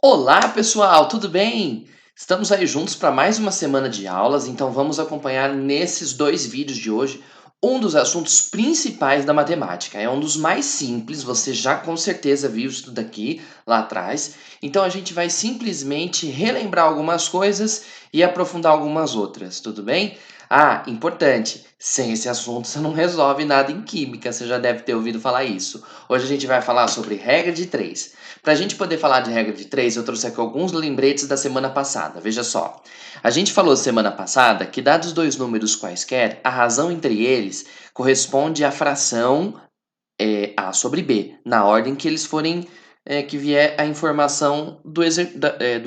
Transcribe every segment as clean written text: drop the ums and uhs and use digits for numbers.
Olá, pessoal, tudo bem? Estamos aí juntos para mais uma semana de aulas, então vamos acompanhar nesses dois vídeos de hoje um dos assuntos principais da matemática. É um dos mais simples, você já com certeza viu isso daqui lá atrás. Então a gente vai simplesmente relembrar algumas coisas e aprofundar algumas outras, tudo bem? Ah, importante, sem esse assunto você não resolve nada em química, você já deve ter ouvido falar isso. Hoje a gente vai falar sobre regra de três. Para a gente poder falar de regra de três, eu trouxe aqui alguns lembretes da semana passada. Veja só. A gente falou semana passada que, dados dois números quaisquer, a razão entre eles corresponde à fração A sobre B, na ordem que eles forem, que vier a informação do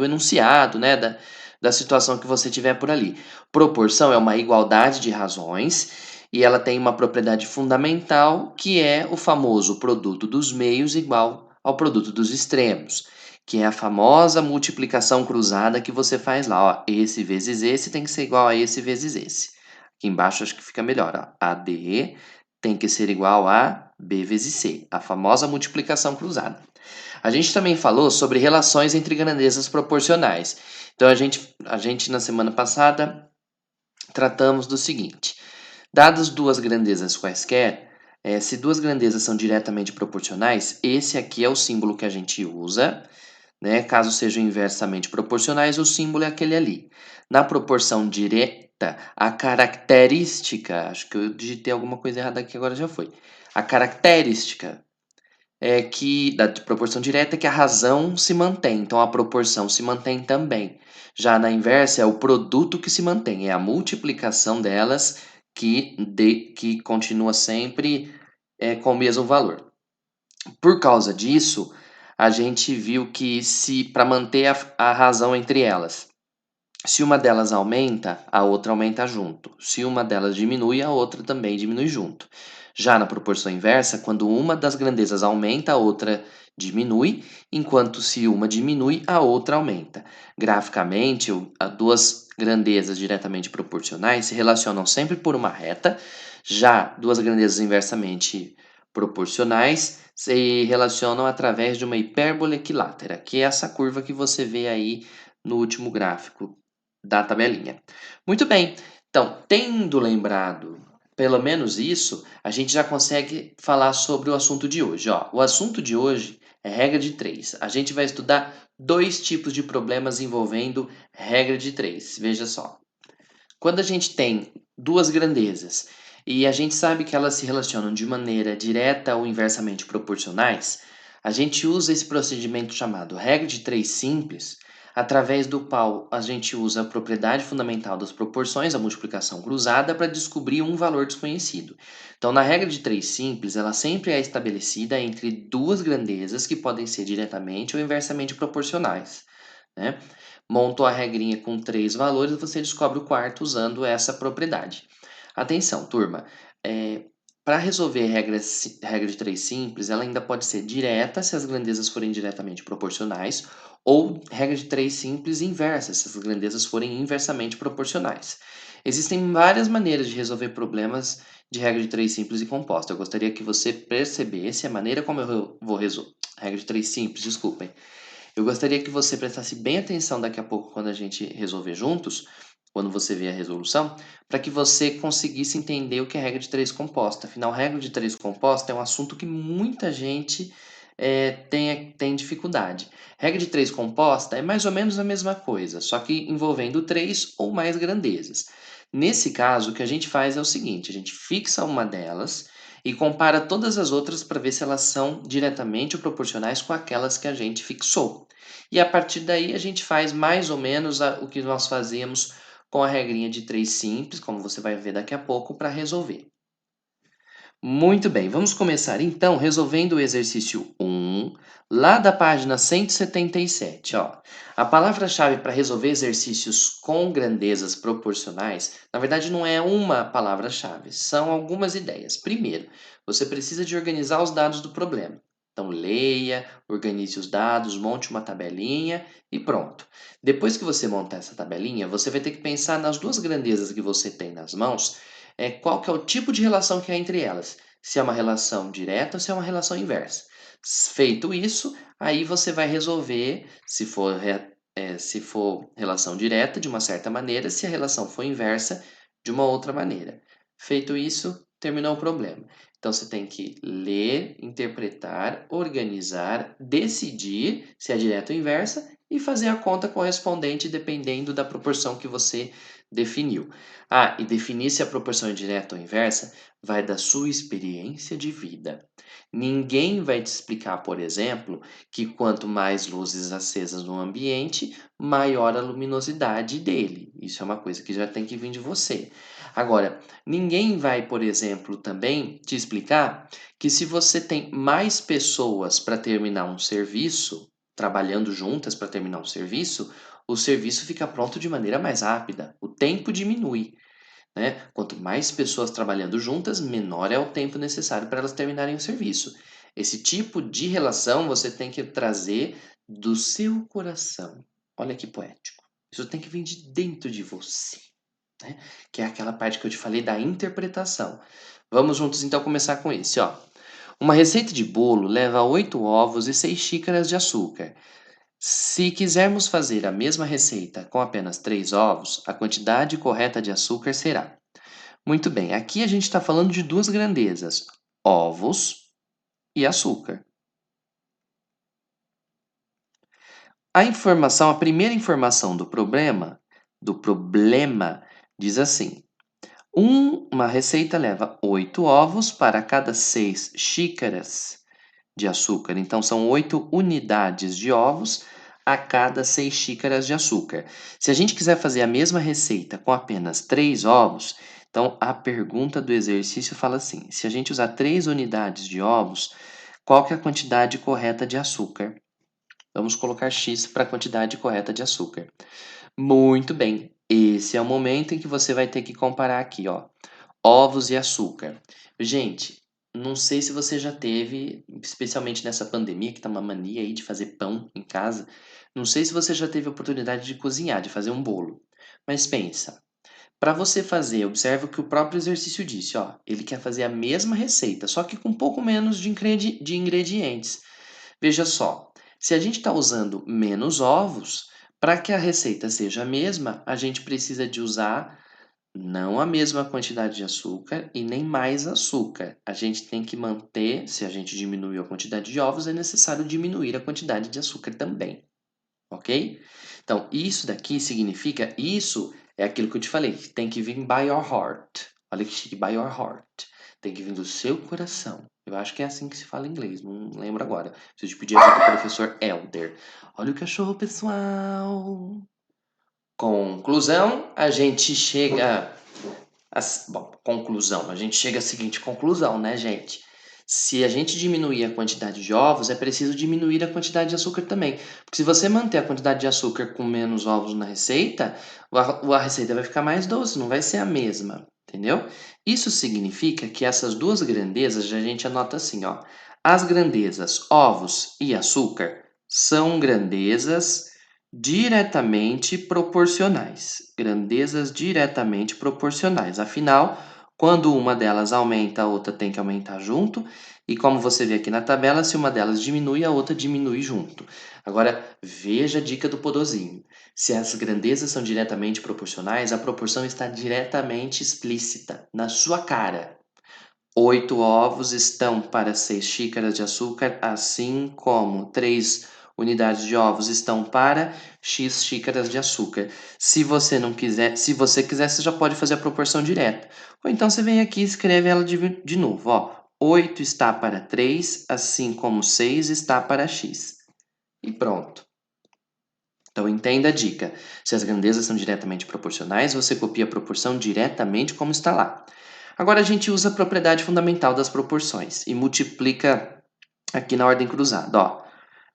enunciado, né? Da situação que você tiver por ali. Proporção é uma igualdade de razões e ela tem uma propriedade fundamental que é o famoso produto dos meios igual ao produto dos extremos, que é a famosa multiplicação cruzada que você faz lá, ó, esse vezes esse tem que ser igual a esse vezes esse. Aqui embaixo acho que fica melhor, ó, AD tem que ser igual a B vezes C, a famosa multiplicação cruzada. A gente também falou sobre relações entre grandezas proporcionais. Então a gente na semana passada tratamos do seguinte: dadas duas grandezas quaisquer, se duas grandezas são diretamente proporcionais, esse aqui é o símbolo que a gente usa, né? Caso sejam inversamente proporcionais, o símbolo é aquele ali. Na proporção direta, a característica, acho que eu digitei alguma coisa errada aqui, agora já foi. A característica é que, da proporção direta, é que a razão se mantém, então a proporção se mantém também. Já na inversa, é o produto que se mantém, é a multiplicação delas que continua sempre com o mesmo valor. Por causa disso, a gente viu que se para manter a razão entre elas, se uma delas aumenta, a outra aumenta junto. Se uma delas diminui, a outra também diminui junto. Já na proporção inversa, quando uma das grandezas aumenta, a outra diminui, enquanto se uma diminui, a outra aumenta. Graficamente, as duas grandezas diretamente proporcionais se relacionam sempre por uma reta, já duas grandezas inversamente proporcionais se relacionam através de uma hipérbole equilátera, que é essa curva que você vê aí no último gráfico da tabelinha. Muito bem, então, tendo lembrado pelo menos isso, a gente já consegue falar sobre o assunto de hoje. Ó, o assunto de hoje é regra de três. A gente vai estudar dois tipos de problemas envolvendo regra de três. Veja só. Quando a gente tem duas grandezas e a gente sabe que elas se relacionam de maneira direta ou inversamente proporcionais, a gente usa esse procedimento chamado regra de três simples, através do qual a gente usa a propriedade fundamental das proporções, a multiplicação cruzada, para descobrir um valor desconhecido. Então, na regra de três simples, ela sempre é estabelecida entre duas grandezas que podem ser diretamente ou inversamente proporcionais, né? Montou a regrinha com três valores, você descobre o quarto usando essa propriedade. Atenção, turma, para resolver regra de três simples, ela ainda pode ser direta se as grandezas forem diretamente proporcionais, ou regra de três simples inversa se as grandezas forem inversamente proporcionais. Existem várias maneiras de resolver problemas de regra de três simples e composta. Eu gostaria que você percebesse a maneira como eu vou resolver. Regra de três simples, desculpem. Eu gostaria que você prestasse bem atenção daqui a pouco quando a gente resolver juntos, quando você ver a resolução, para que você conseguisse entender o que é regra de três composta. Afinal, regra de três composta é um assunto que muita gente tem dificuldade. Regra de três composta é mais ou menos a mesma coisa, só que envolvendo três ou mais grandezas. Nesse caso, o que a gente faz é o seguinte: a gente fixa uma delas e compara todas as outras para ver se elas são diretamente ou proporcionais com aquelas que a gente fixou. E a partir daí a gente faz mais ou menos o que nós fazíamos com a regrinha de três simples, como você vai ver daqui a pouco, para resolver. Muito bem, vamos começar então resolvendo o exercício 1, lá da página 177. Ó. A palavra-chave para resolver exercícios com grandezas proporcionais, na verdade, não é uma palavra-chave, são algumas ideias. Primeiro, você precisa de organizar os dados do problema. Então, leia, organize os dados, monte uma tabelinha e pronto. Depois que você montar essa tabelinha, você vai ter que pensar nas duas grandezas que você tem nas mãos qual que é o tipo de relação que há entre elas. Se é uma relação direta ou se é uma relação inversa. Feito isso, aí você vai resolver se for relação direta de uma certa maneira, se a relação for inversa de uma outra maneira. Feito isso, terminou o problema. Então você tem que ler, interpretar, organizar, decidir se é direta ou inversa e fazer a conta correspondente dependendo da proporção que você definiu. Ah, e definir se a proporção é direta ou inversa vai da sua experiência de vida. Ninguém vai te explicar, por exemplo, que quanto mais luzes acesas no ambiente, maior a luminosidade dele. Isso é uma coisa que já tem que vir de você. Agora, ninguém vai, por exemplo, também te explicar que se você tem mais pessoas para terminar um serviço, trabalhando juntas para terminar um serviço, o serviço fica pronto de maneira mais rápida, o tempo diminui, né? Quanto mais pessoas trabalhando juntas, menor é o tempo necessário para elas terminarem o serviço. Esse tipo de relação você tem que trazer do seu coração. Olha que poético. Isso tem que vir de dentro de você, né? Que é aquela parte que eu te falei da interpretação. Vamos juntos então começar com esse, ó. Uma receita de bolo leva 8 ovos e 6 xícaras de açúcar. Se quisermos fazer a mesma receita com apenas 3 ovos, a quantidade correta de açúcar será. Muito bem, aqui a gente está falando de duas grandezas: ovos e açúcar. A primeira informação do problema diz assim: uma receita leva 8 ovos para cada 6 xícaras de açúcar. Então, são 8 unidades de ovos a cada 6 xícaras de açúcar. Se a gente quiser fazer a mesma receita com apenas 3 ovos, então a pergunta do exercício fala assim: se a gente usar 3 unidades de ovos, qual que é a quantidade correta de açúcar? Vamos colocar X para a quantidade correta de açúcar. Muito bem, esse é o momento em que você vai ter que comparar aqui, ó, ovos e açúcar. Gente, não sei se você já teve, especialmente nessa pandemia, que tá uma mania aí de fazer pão em casa, não sei se você já teve a oportunidade de cozinhar, de fazer um bolo. Mas pensa, para você fazer, observa o que o próprio exercício disse, ó, ele quer fazer a mesma receita, só que com um pouco menos de ingredientes. Veja só, se a gente está usando menos ovos, para que a receita seja a mesma, a gente precisa de usar não a mesma quantidade de açúcar e nem mais açúcar. A gente tem que manter, se a gente diminuiu a quantidade de ovos, é necessário diminuir a quantidade de açúcar também, ok? Então, isso daqui significa, isso é aquilo que eu te falei, que tem que vir by your heart. Olha que chique, by your heart. Tem que vir do seu coração. Eu acho que é assim que se fala em inglês, não lembro agora. Preciso te pedir ajuda do professor Elder. Olha o cachorro, pessoal. Conclusão, a gente chega bom, conclusão. A gente chega à seguinte conclusão, né, gente? Se a gente diminuir a quantidade de ovos, é preciso diminuir a quantidade de açúcar também. Porque se você manter a quantidade de açúcar com menos ovos na receita, a receita vai ficar mais doce, não vai ser a mesma, entendeu? Isso significa que essas duas grandezas, a gente anota assim, ó. As grandezas ovos e açúcar são grandezas diretamente proporcionais. Grandezas diretamente proporcionais. Afinal, quando uma delas aumenta, a outra tem que aumentar junto. E como você vê aqui na tabela, se uma delas diminui, a outra diminui junto. Agora, veja a dica do podozinho. Se as grandezas são diretamente proporcionais, a proporção está diretamente explícita, na sua cara. 8 ovos estão para 6 xícaras de açúcar, assim como 3 unidades de ovos estão para X xícaras de açúcar. Se você não quiser, se você quiser, você já pode fazer a proporção direta. Ou então você vem aqui e escreve ela de novo, ó. 8 está para 3, assim como 6 está para X. E pronto. Então entenda a dica. Se as grandezas são diretamente proporcionais, você copia a proporção diretamente como está lá. Agora a gente usa a propriedade fundamental das proporções e multiplica aqui na ordem cruzada. Ó.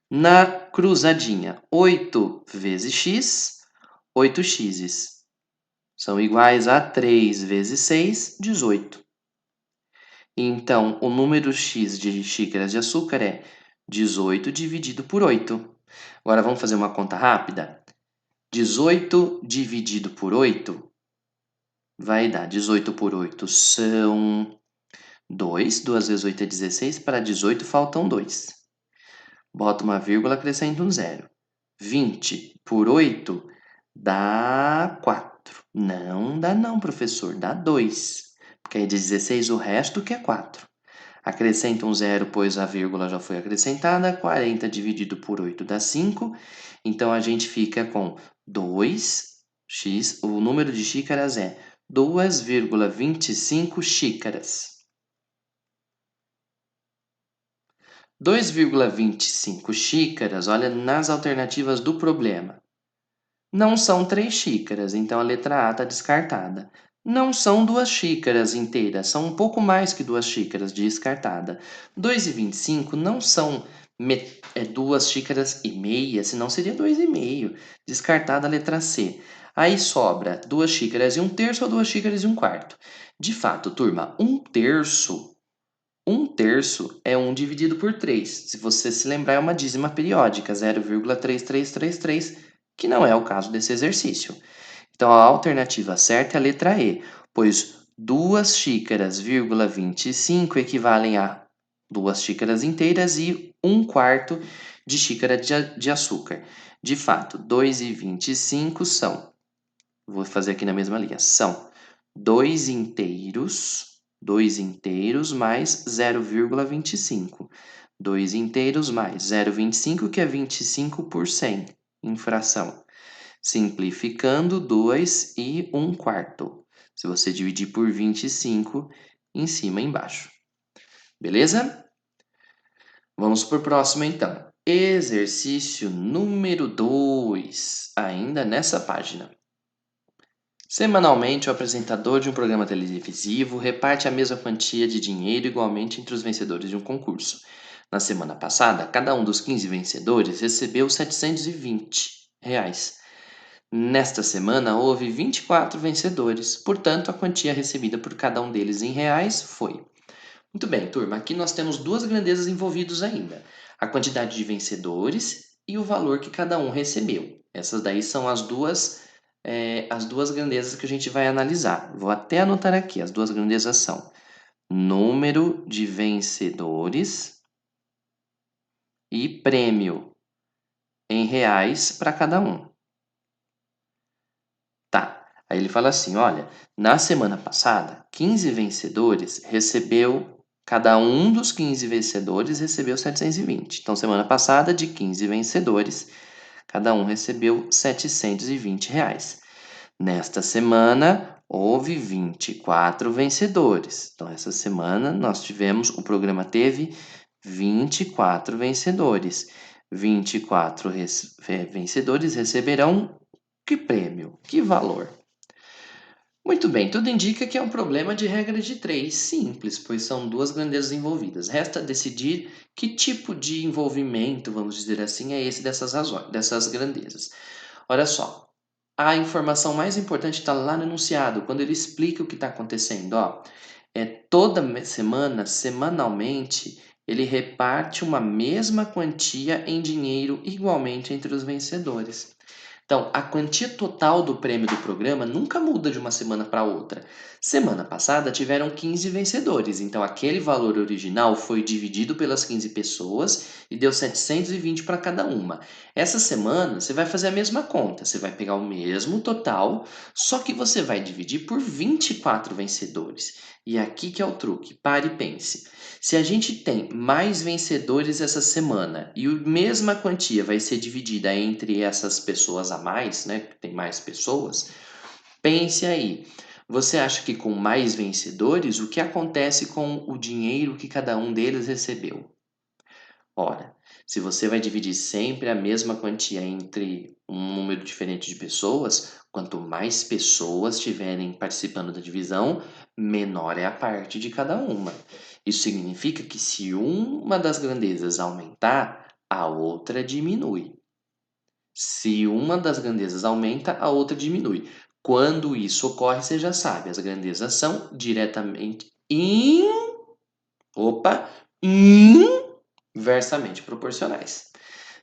Na cruzadinha, 8 vezes x, 8x são iguais a 3 vezes 6, 18. Então, o número x de xícaras de açúcar é 18 dividido por 8. Agora vamos fazer uma conta rápida? 18 dividido por 8 vai dar 18 por 8 são 2. 2 vezes 8 é 16. Para 18 faltam 2. Bota uma vírgula, acrescenta um zero. 20 por 8 dá 4. Não dá não, professor, dá 2. Porque aí de 16 o resto que é 4. Acrescenta um zero, pois a vírgula já foi acrescentada. 40 dividido por 8 dá 5. Então, a gente fica com 2x. O número de xícaras é 2,25 xícaras. 2,25 xícaras, olha nas alternativas do problema. Não são 3 xícaras, então a letra A está descartada. Não são 2 xícaras inteiras, são um pouco mais que 2 xícaras, descartada. 2,25 não são 2 xícaras e meia, senão seria 2,5. Descartada a letra C. Aí sobra 2 xícaras e 1/3 ou 2 xícaras e 1/4. De fato, turma, 1/3 é 1 dividido por 3. Se você se lembrar, é uma dízima periódica, 0,3333, que não é o caso desse exercício. Então, a alternativa certa é a letra E, pois 2 xícaras, 25 equivalem a 2 xícaras inteiras e 1/4 de xícara de açúcar. De fato, 2,25 são, vou fazer aqui na mesma linha, são 2 inteiros mais 0,25. 2 inteiros mais 0,25, que é 25 por 100, em fração. Simplificando, 2 e 1/4. Se você dividir por 25, em cima e embaixo. Beleza? Vamos para o próximo, então. Exercício número 2, ainda nessa página. Semanalmente, o apresentador de um programa televisivo reparte a mesma quantia de dinheiro igualmente entre os vencedores de um concurso. Na semana passada, cada um dos 15 vencedores recebeu R$ 720. Nesta semana, houve 24 vencedores, portanto, a quantia recebida por cada um deles em reais foi. Muito bem, turma, aqui nós temos duas grandezas envolvidas ainda: a quantidade de vencedores e o valor que cada um recebeu. Essas daí são as duas grandezas que a gente vai analisar. Vou até anotar aqui: as duas grandezas são número de vencedores e prêmio em reais para cada um. Tá. Aí ele fala assim: olha, na semana passada, 15 vencedores cada um dos 15 vencedores recebeu 720. Então, semana passada, de 15 vencedores, cada um recebeu R$ 720. Nesta semana, houve 24 vencedores. Então, essa semana o programa teve 24 vencedores. 24 vencedores receberão que prêmio? Que valor? Muito bem, tudo indica que é um problema de regra de 3, simples, pois são duas grandezas envolvidas. Resta decidir que tipo de envolvimento, vamos dizer assim, é esse dessas grandezas. Olha só, a informação mais importante está lá no enunciado, quando ele explica o que está acontecendo. Ó, toda semana, semanalmente, ele reparte uma mesma quantia em dinheiro igualmente entre os vencedores. Então, a quantia total do prêmio do programa nunca muda de uma semana para outra. Semana passada tiveram 15 vencedores, então aquele valor original foi dividido pelas 15 pessoas e deu 720 para cada uma. Essa semana você vai fazer a mesma conta, você vai pegar o mesmo total, só que você vai dividir por 24 vencedores. E aqui que é o truque, pare e pense. Se a gente tem mais vencedores essa semana e a mesma quantia vai ser dividida entre essas pessoas a mais, né? Tem mais pessoas. Pense aí. Você acha que com mais vencedores, o que acontece com o dinheiro que cada um deles recebeu? Ora, se você vai dividir sempre a mesma quantia entre um número diferente de pessoas, quanto mais pessoas estiverem participando da divisão, menor é a parte de cada uma. Isso significa que se uma das grandezas aumentar, a outra diminui. Se uma das grandezas aumenta, a outra diminui. Quando isso ocorre, você já sabe, as grandezas são diretamente opa, inversamente proporcionais.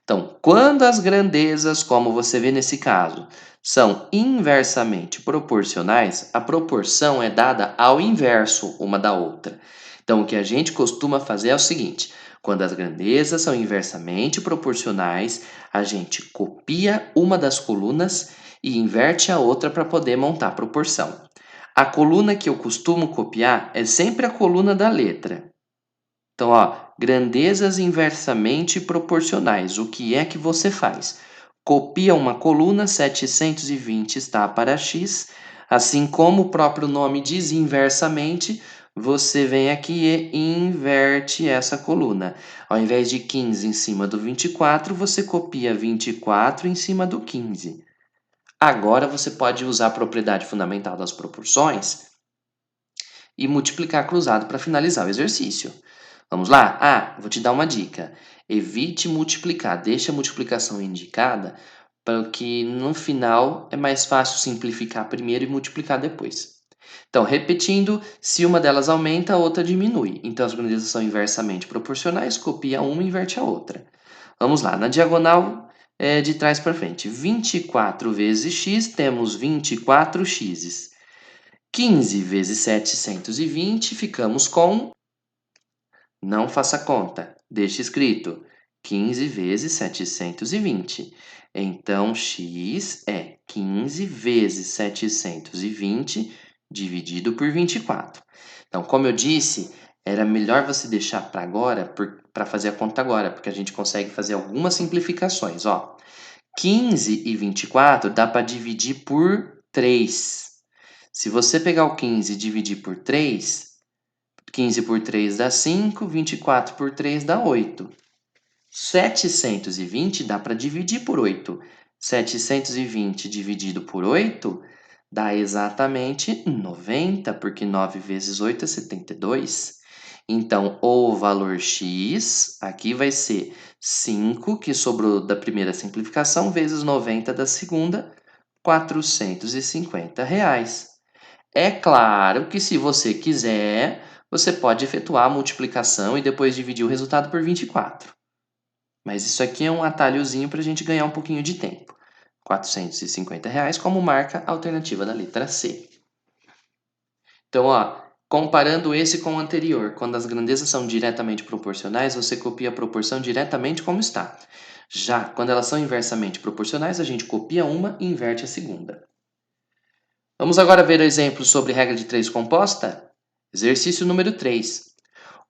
Então, quando as grandezas, como você vê nesse caso, são inversamente proporcionais, a proporção é dada ao inverso uma da outra. Então, o que a gente costuma fazer é o seguinte: Quando as grandezas são inversamente proporcionais, a gente copia uma das colunas e inverte a outra para poder montar a proporção. A coluna que eu costumo copiar é sempre a coluna da letra. Então, ó, grandezas inversamente proporcionais. O que é que você faz? Copia uma coluna, 720 está para x, assim como o próprio nome diz, inversamente, você vem aqui e inverte essa coluna. Ao invés de 15 em cima do 24, você copia 24 em cima do 15. Agora você pode usar a propriedade fundamental das proporções e multiplicar cruzado para finalizar o exercício. Vamos lá? Ah, vou te dar uma dica. Evite multiplicar, deixe a multiplicação indicada para que no final é mais fácil simplificar primeiro e multiplicar depois. Então, repetindo, se uma delas aumenta, a outra diminui. Então, as grandezas são inversamente proporcionais, copia uma e inverte a outra. Vamos lá, na diagonal de trás para frente. 24 vezes x, temos 24x. 15 vezes 720, ficamos com... Não faça conta, deixe escrito 15 vezes 720. Então, x é 15 vezes 720 dividido por 24. Então, como eu disse, era melhor você deixar para agora, para fazer a conta agora, porque a gente consegue fazer algumas simplificações. Ó, 15 e 24 dá para dividir por 3. Se você pegar o 15 e dividir por 3, 15 por 3 dá 5, 24 por 3 dá 8. 720 dá para dividir por 8. 720 dividido por 8 dá exatamente 90, porque 9 vezes 8 é 72. Então, o valor x aqui vai ser 5, que sobrou da primeira simplificação, vezes 90 da segunda, R$ 450. É claro que se você quiser, você pode efetuar a multiplicação e depois dividir o resultado por 24. Mas isso aqui é um atalhozinho para a gente ganhar um pouquinho de tempo. R$ 450 como marca a alternativa da letra C. Então, ó, comparando esse com o anterior, quando as grandezas são diretamente proporcionais, você copia a proporção diretamente como está. Já quando elas são inversamente proporcionais, a gente copia uma e inverte a segunda. Vamos agora ver o exemplo sobre regra de 3 composta? Exercício número 3.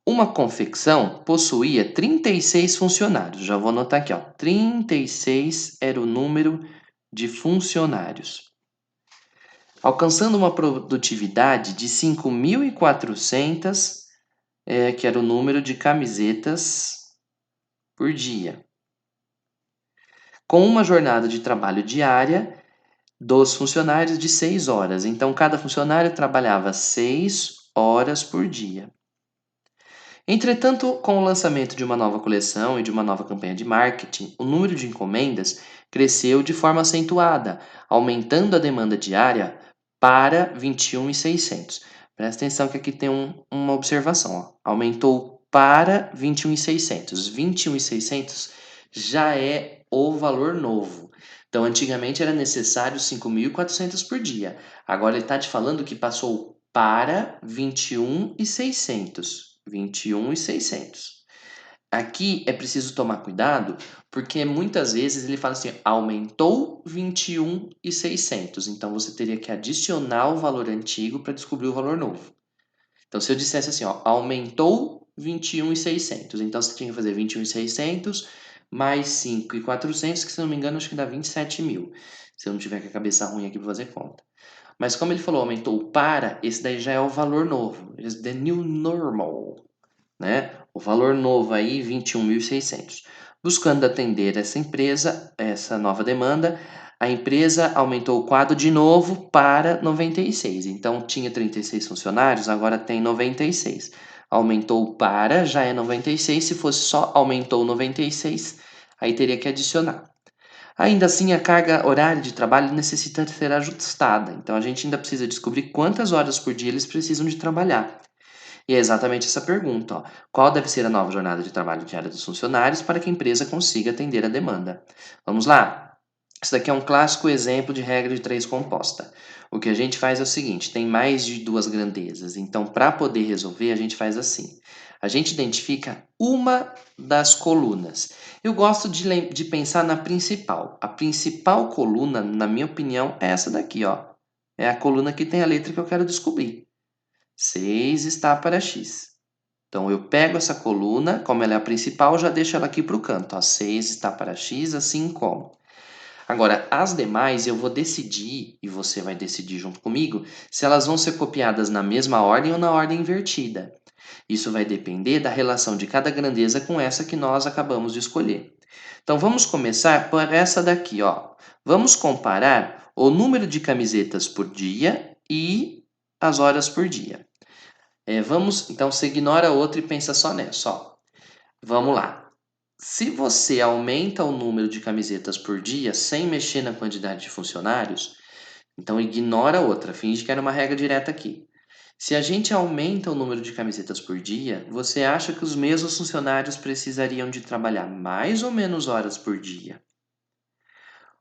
Uma confecção possuía 36 funcionários. Já vou anotar aqui, ó. 36 era o número de funcionários. Alcançando uma produtividade de 5.400, que era o número de camisetas por dia. Com uma jornada de trabalho diária dos funcionários de 6 horas. Então, cada funcionário trabalhava 6 horas por dia. Entretanto, com o lançamento de uma nova coleção e de uma nova campanha de marketing, o número de encomendas cresceu de forma acentuada, aumentando a demanda diária para 21.600. Presta atenção que aqui tem uma observação. Ó. Aumentou para 21.600. 21.600 já é o valor novo. Então, antigamente era necessário 5.400 por dia. Agora ele está te falando que passou para 21.600. 21.600. Aqui é preciso tomar cuidado, porque muitas vezes ele fala assim, aumentou 21.600. Então, você teria que adicionar o valor antigo para descobrir o valor novo. Então, se eu dissesse assim, ó, aumentou 21.600. Então, você tinha que fazer 21.600 mais 5.400, que se não me engano, acho que dá 27.000. Se eu não tiver com a cabeça ruim aqui para fazer conta. Mas como ele falou, aumentou para, esse daí já é o valor novo. The new normal, né? O valor novo aí, 21.600. Buscando atender essa empresa, essa nova demanda, a empresa aumentou o quadro de novo para 96. Então, tinha 36 funcionários, agora tem 96. Aumentou para, já é 96. Se fosse só aumentou 96, aí teria que adicionar. Ainda assim, a carga horária de trabalho necessita ser ajustada. Então, a gente ainda precisa descobrir quantas horas por dia eles precisam de trabalhar. E é exatamente essa pergunta, ó. Qual deve ser a nova jornada de trabalho diária dos funcionários para que a empresa consiga atender a demanda? Vamos lá? Isso daqui é um clássico exemplo de regra de 3 composta. O que a gente faz é o seguinte, tem mais de duas grandezas. Então, para poder resolver, a gente faz assim. A gente identifica uma das colunas. Eu gosto de pensar na principal. A principal coluna, na minha opinião, é essa daqui, ó. É a coluna que tem a letra que eu quero descobrir. 6 está para x. Então, eu pego essa coluna, como ela é a principal, já deixo ela aqui para o canto. Ó, 6 está para x, assim como. Agora, as demais eu vou decidir, e você vai decidir junto comigo, se elas vão ser copiadas na mesma ordem ou na ordem invertida. Isso vai depender da relação de cada grandeza com essa que nós acabamos de escolher. Então, vamos começar por essa daqui, ó. Vamos comparar o número de camisetas por dia e as horas por dia. Então, você ignora a outra e pensa só nessa, ó. Vamos lá. Se você aumenta o número de camisetas por dia sem mexer na quantidade de funcionários, então ignora a outra, finge que era uma regra direta aqui. Se a gente aumenta o número de camisetas por dia, você acha que os mesmos funcionários precisariam de trabalhar mais ou menos horas por dia?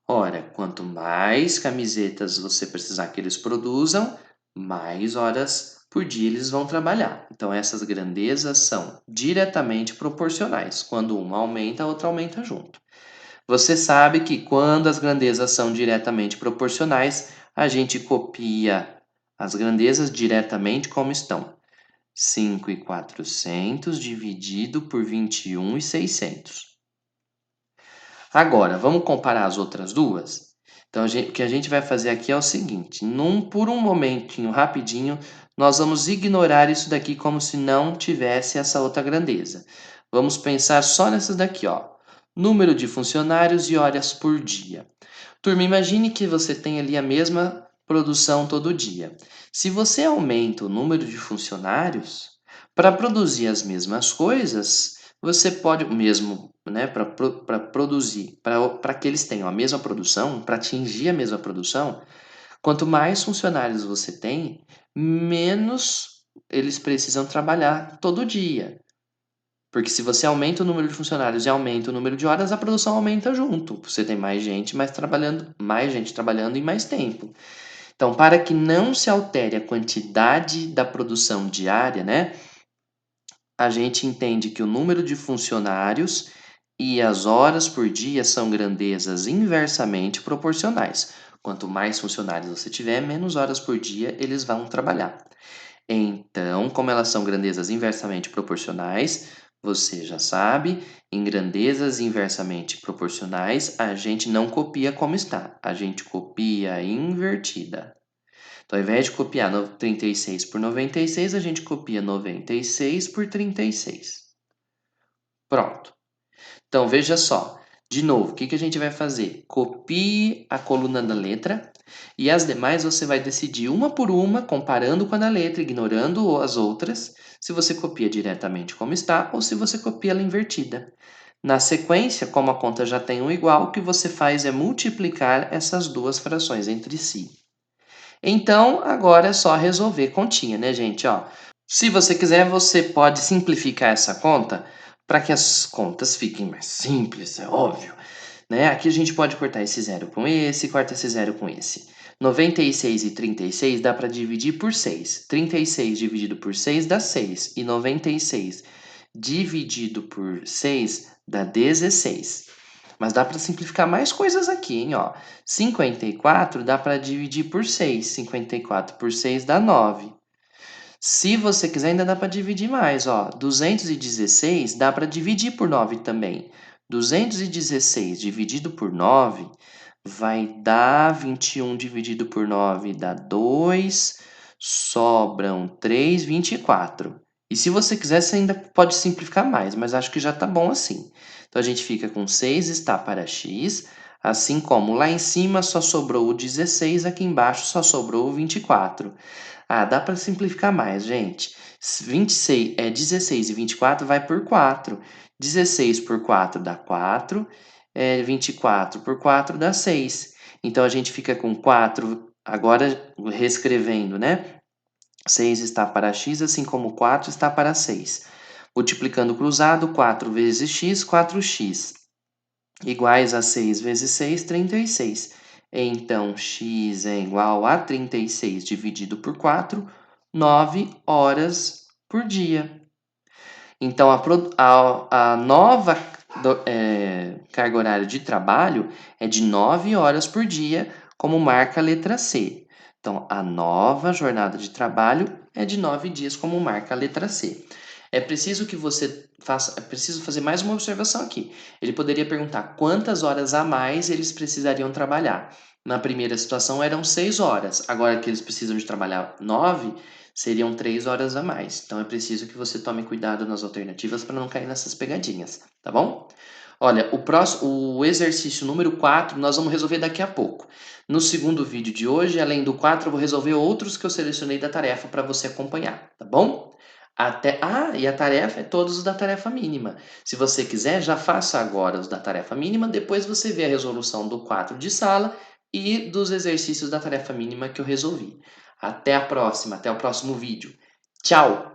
Ora, quanto mais camisetas você precisar que eles produzam, mais horas por dia eles vão trabalhar. Então, essas grandezas são diretamente proporcionais. Quando uma aumenta, a outra aumenta junto. Você sabe que quando as grandezas são diretamente proporcionais, a gente copia as grandezas diretamente como estão. 5.400 dividido por 21.600. Agora, vamos comparar as outras duas? Então, o que a gente vai fazer aqui é o seguinte: por um momentinho rapidinho, nós vamos ignorar isso daqui como se não tivesse essa outra grandeza. Vamos pensar só nessas daqui, ó. Número de funcionários e horas por dia. Turma, imagine que você tem ali a mesma produção todo dia. Se você aumenta o número de funcionários, para produzir as mesmas coisas, você pode mesmo, né, para produzir, para que eles tenham a mesma produção, para atingir a mesma produção, quanto mais funcionários você tem, menos eles precisam trabalhar todo dia. Porque se você aumenta o número de funcionários e aumenta o número de horas, a produção aumenta junto. Você tem mais gente trabalhando em mais tempo. Então, para que não se altere a quantidade da produção diária, né? A gente entende que o número de funcionários e as horas por dia são grandezas inversamente proporcionais. Quanto mais funcionários você tiver, menos horas por dia eles vão trabalhar. Então, como elas são grandezas inversamente proporcionais, você já sabe, em grandezas inversamente proporcionais, a gente não copia como está, a gente copia invertida. Então, ao invés de copiar 36 por 96, a gente copia 96 por 36. Pronto. Então, veja só. De novo, o que a gente vai fazer? Copie a coluna da letra e as demais você vai decidir uma por uma, comparando com a da letra, ignorando as outras, se você copia diretamente como está ou se você copia ela invertida. Na sequência, como a conta já tem um igual, o que você faz é multiplicar essas duas frações entre si. Então, agora é só resolver continha, né, gente? Ó, se você quiser, você pode simplificar essa conta para que as contas fiquem mais simples, é óbvio. Né? Aqui a gente pode cortar esse zero com esse, corta esse zero com esse. 96 e 36 dá para dividir por 6. 36 dividido por 6 dá 6. E 96 dividido por 6 dá 16. Mas dá para simplificar mais coisas aqui, hein? Ó, 54 dá para dividir por 6. 54 por 6 dá 9. Se você quiser, ainda dá para dividir mais, ó. 216 dá para dividir por 9 também. 216 dividido por 9 vai dar 21 dividido por 9 dá 2, sobram 3, 24. E se você quiser, você ainda pode simplificar mais, mas acho que já tá bom assim. Então a gente fica com 6 está para x, assim como lá em cima só sobrou o 16, aqui embaixo só sobrou o 24. Ah, dá para simplificar mais, gente. 16 e 24 vai por 4. 16 por 4 dá 4. 24 por 4 dá 6. Então, a gente fica com 4, agora reescrevendo, né? 6 está para x, assim como 4 está para 6. Multiplicando cruzado, 4 vezes x, 4x. Iguais a 6 vezes 6, 36. Então, x é igual a 36 dividido por 4, 9 horas por dia. Então a nova carga horária de trabalho é de 9 horas por dia, como marca a letra C. Então, a nova jornada de trabalho é de 9 dias, como marca a letra C. É preciso fazer mais uma observação aqui. Ele poderia perguntar quantas horas a mais eles precisariam trabalhar. Na primeira situação eram 6 horas, agora que eles precisam de trabalhar 9, seriam 3 horas a mais. Então é preciso que você tome cuidado nas alternativas para não cair nessas pegadinhas, tá bom? Olha, o exercício número 4 nós vamos resolver daqui a pouco. No segundo vídeo de hoje, além do 4, eu vou resolver outros que eu selecionei da tarefa para você acompanhar, tá bom? E a tarefa é todos os da tarefa mínima. Se você quiser, já faça agora os da tarefa mínima, depois você vê a resolução do 4 de sala e dos exercícios da tarefa mínima que eu resolvi. Até a próxima, até o próximo vídeo. Tchau!